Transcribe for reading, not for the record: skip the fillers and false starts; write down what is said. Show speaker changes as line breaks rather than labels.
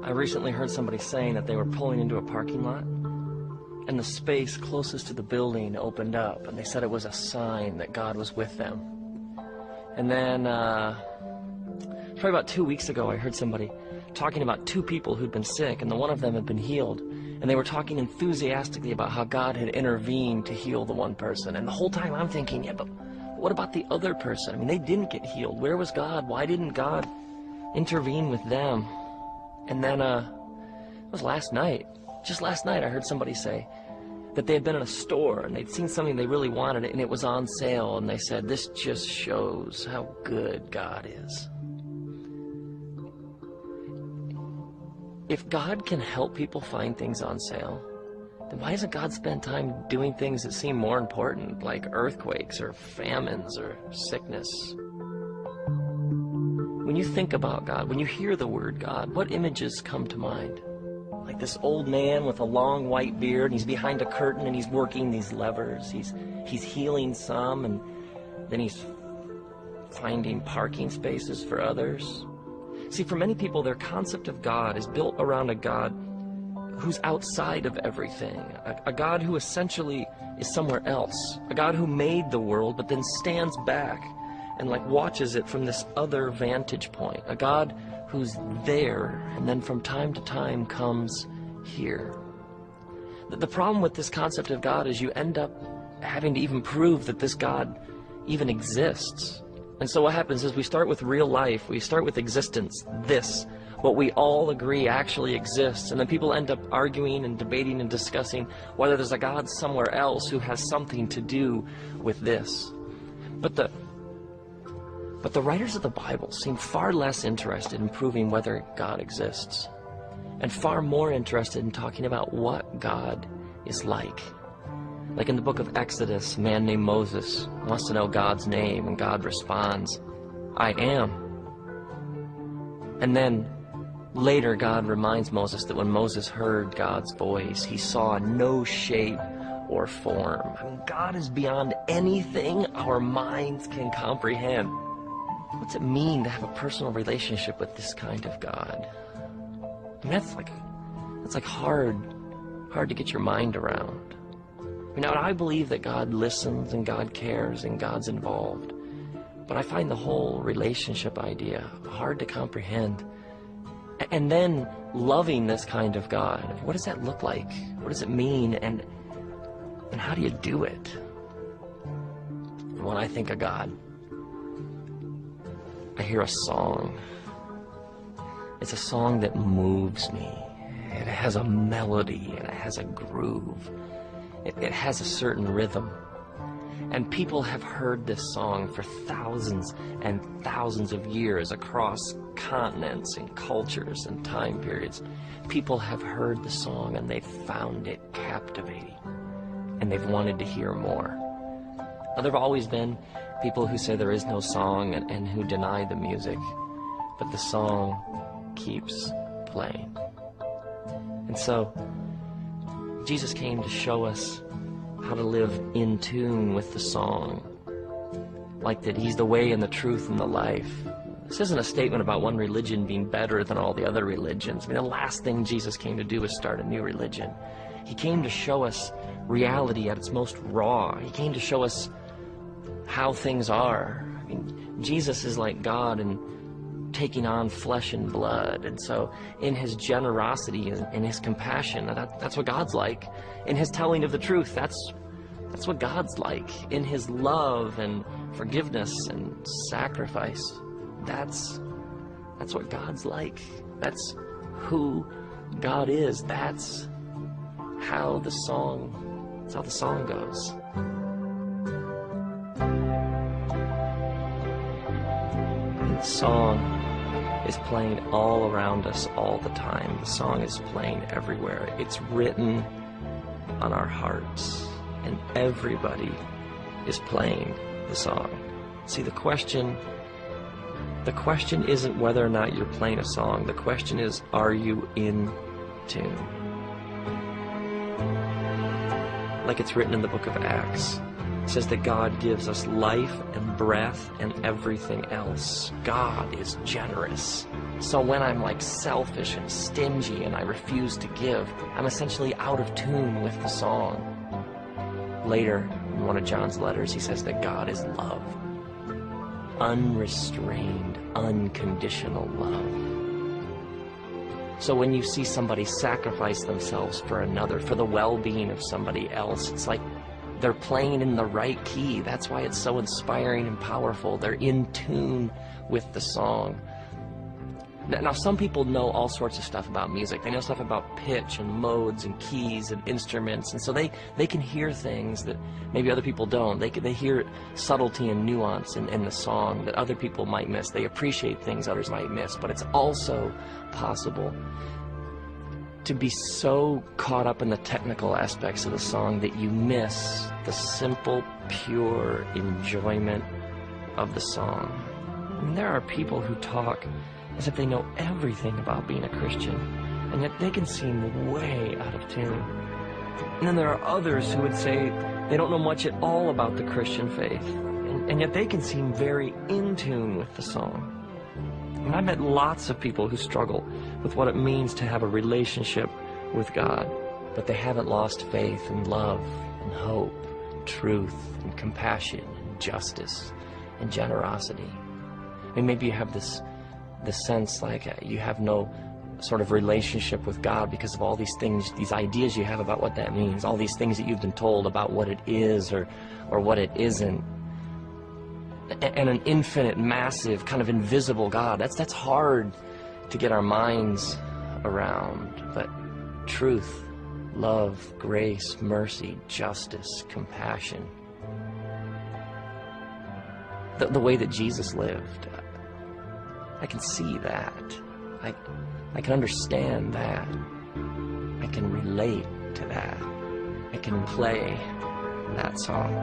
I recently heard somebody saying that they were pulling into a parking lot, and the space closest to the building opened up, and they said it was a sign that God was with them. And then, probably about 2 weeks ago, I heard somebody talking about two people who'd been sick, and the one of them had been healed, and they were talking enthusiastically about how God had intervened to heal the one person. And the whole time I'm thinking, yeah, but what about the other person? I mean, they didn't get healed. Where was God? Why didn't God intervene with them? And then, it was last night. Just last night, I heard somebody say that they had been in a store and they'd seen something they really wanted and it was on sale, and they said, this just shows how good God is. If God can help people find things on sale, then why doesn't God spend time doing things that seem more important, like earthquakes or famines or sickness? When you think about God, when you hear the word God, what images come to mind? Like this old man with a long white beard, and he's behind a curtain and he's working these levers. He's healing some, and then he's finding parking spaces for others. See, for many people, their concept of God is built around a God who's outside of everything, a God who essentially is somewhere else, a God who made the world but then stands back and like watches it from this other vantage point, a God who's there and then from time to time comes here. The problem with this concept of God is you end up having to even prove that this God even exists. And so what happens is we start with real life, we start with existence, this, what we all agree actually exists, and then people end up arguing and debating and discussing whether there's a God somewhere else who has something to do with this. But the writers of the Bible seem far less interested in proving whether God exists, and far more interested in talking about what God is like. Like in the book of Exodus, a man named Moses wants to know God's name, and God responds, I am. And then later God reminds Moses that when Moses heard God's voice, he saw no shape or form. I mean, God is beyond anything our minds can comprehend. What's it mean to have a personal relationship with this kind of God? I mean, that's like hard to get your mind around. Now, I believe that God listens and God cares and God's involved, but I find the whole relationship idea hard to comprehend. And then loving this kind of God, what does that look like? What does it mean? And how do you do it? When I think of God, I hear a song. It's a song that moves me. It has a melody and it has a groove. It has a certain rhythm. And people have heard this song for thousands and thousands of years across continents and cultures and time periods. People have heard the song and they've found it captivating. And they've wanted to hear more. Now, there have always been people who say there is no song and who deny the music. But the song keeps playing. And so, Jesus came to show us how to live in tune with the song, like that he's the way and the truth and the life. This isn't a statement about one religion being better than all the other religions. I mean, the last thing Jesus came to do was start a new religion. He came to show us reality at its most raw. He came to show us how things are. I mean, Jesus is like God and taking on flesh and blood, and so in his generosity and in his compassion, that's what God's like. In his telling of the truth, that's what God's like. In his love and forgiveness and sacrifice, that's what God's like. That's who God is. That's how the song goes. And the song is playing all around us all the time. The song is playing everywhere. It's written on our hearts, and everybody is playing the song. See, the question isn't whether or not you're playing a song. The question is, are you in tune? Like it's written in the book of Acts. It says that God gives us life and breath and everything else. God is generous. So when I'm like selfish and stingy and I refuse to give, I'm essentially out of tune with the song. Later, in one of John's letters, he says that God is love. Unrestrained, unconditional love. So when you see somebody sacrifice themselves for another, for the well-being of somebody else, it's like they're playing in the right key. That's why it's so inspiring and powerful. They're in tune with the song. Now, some people know all sorts of stuff about music. They know stuff about pitch and modes and keys and instruments, and so they can hear things that maybe other people don't. They hear subtlety and nuance in the song that other people might miss. They appreciate things others might miss, but it's also possible to be so caught up in the technical aspects of the song that you miss the simple, pure enjoyment of the song. I mean, there are people who talk as if they know everything about being a Christian, and yet they can seem way out of tune. And then there are others who would say they don't know much at all about the Christian faith, and yet they can seem very in tune with the song. And I've met lots of people who struggle with what it means to have a relationship with God, but they haven't lost faith and love and hope and truth and compassion and justice and generosity. I mean, maybe you have this sense like you have no sort of relationship with God because of all these things, these ideas you have about what that means, all these things that you've been told about what it is or what it isn't. And an infinite, massive, kind of invisible God, that's hard to get our minds around. But truth, love, grace, mercy, justice, compassion, the way that Jesus lived, I can see that. I can understand that. I can relate to that. I can play that song.